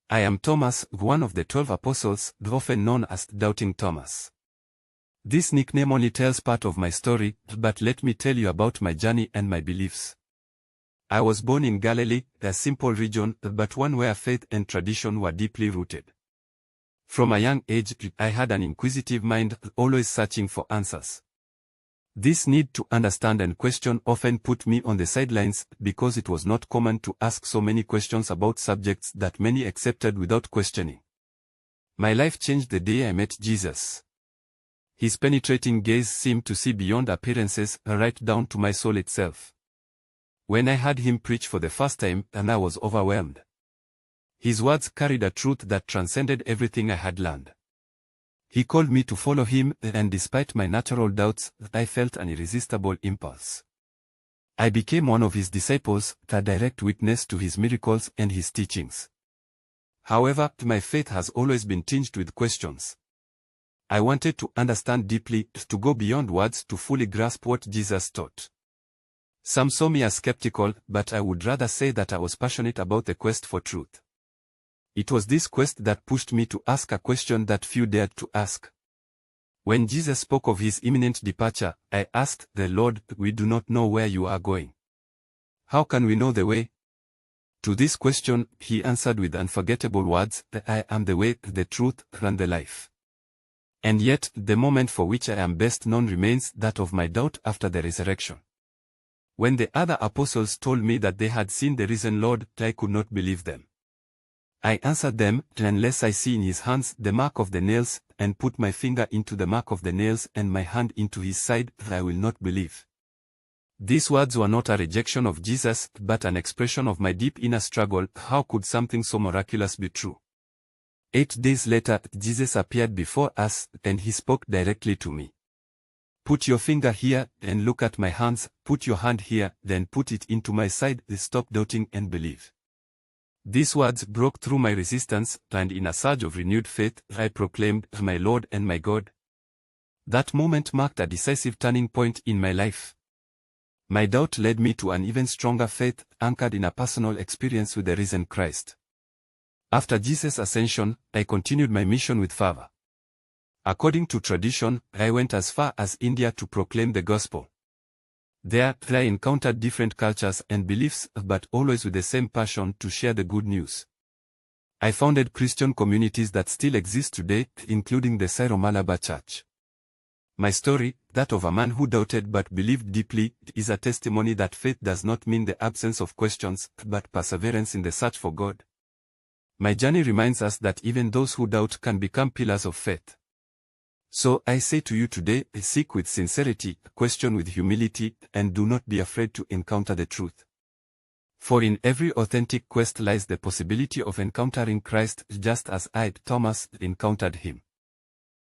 I am Thomas, one of the 12 apostles, often known as Doubting Thomas. This nickname only tells part of my story, but let me tell you about my journey and my beliefs. I was born in Galilee, a simple region, but one where faith and tradition were deeply rooted. From a young age, I had an inquisitive mind, always searching for answers. This need to understand and question often put me on the sidelines, because it was not common to ask so many questions about subjects that many accepted without questioning. My life changed the day I met Jesus. His penetrating gaze seemed to see beyond appearances, right down to my soul itself. When I heard him preach for the first time, I was overwhelmed. His words carried a truth that transcended everything I had learned. He called me to follow him, and despite my natural doubts, I felt an irresistible impulse. I became one of his disciples, a direct witness to his miracles and his teachings. However, my faith has always been tinged with questions. I wanted to understand deeply, to go beyond words to fully grasp what Jesus taught. Some saw me as skeptical, but I would rather say that I was passionate about the quest for truth. It was this quest that pushed me to ask a question that few dared to ask. When Jesus spoke of his imminent departure, I asked the Lord, "We do not know where you are going. How can we know the way?" To this question, he answered with unforgettable words, "I am the way, the truth, and the life." And yet, the moment for which I am best known remains that of my doubt after the resurrection. When the other apostles told me that they had seen the risen Lord, I could not believe them. I answered them, "Unless I see in his hands the mark of the nails, and put my finger into the mark of the nails and my hand into his side, I will not believe." These words were not a rejection of Jesus, but an expression of my deep inner struggle. How could something so miraculous be true? 8 days later, Jesus appeared before us, and he spoke directly to me. "Put your finger here, and look at my hands. Put your hand here, then put it into my side. Stop doubting and believe." These words broke through my resistance, and in a surge of renewed faith, I proclaimed, "My Lord and my God." That moment marked a decisive turning point in my life. My doubt led me to an even stronger faith, anchored in a personal experience with the risen Christ. After Jesus' ascension, I continued my mission with fervor. According to tradition, I went as far as India to proclaim the gospel. There, I encountered different cultures and beliefs, but always with the same passion to share the good news. I founded Christian communities that still exist today, including the Syro-Malabar Church. My story, that of a man who doubted but believed deeply, is a testimony that faith does not mean the absence of questions, but perseverance in the search for God. My journey reminds us that even those who doubt can become pillars of faith. So I say to you today, seek with sincerity, question with humility, and do not be afraid to encounter the truth. For in every authentic quest lies the possibility of encountering Christ, just as I, Thomas, encountered him.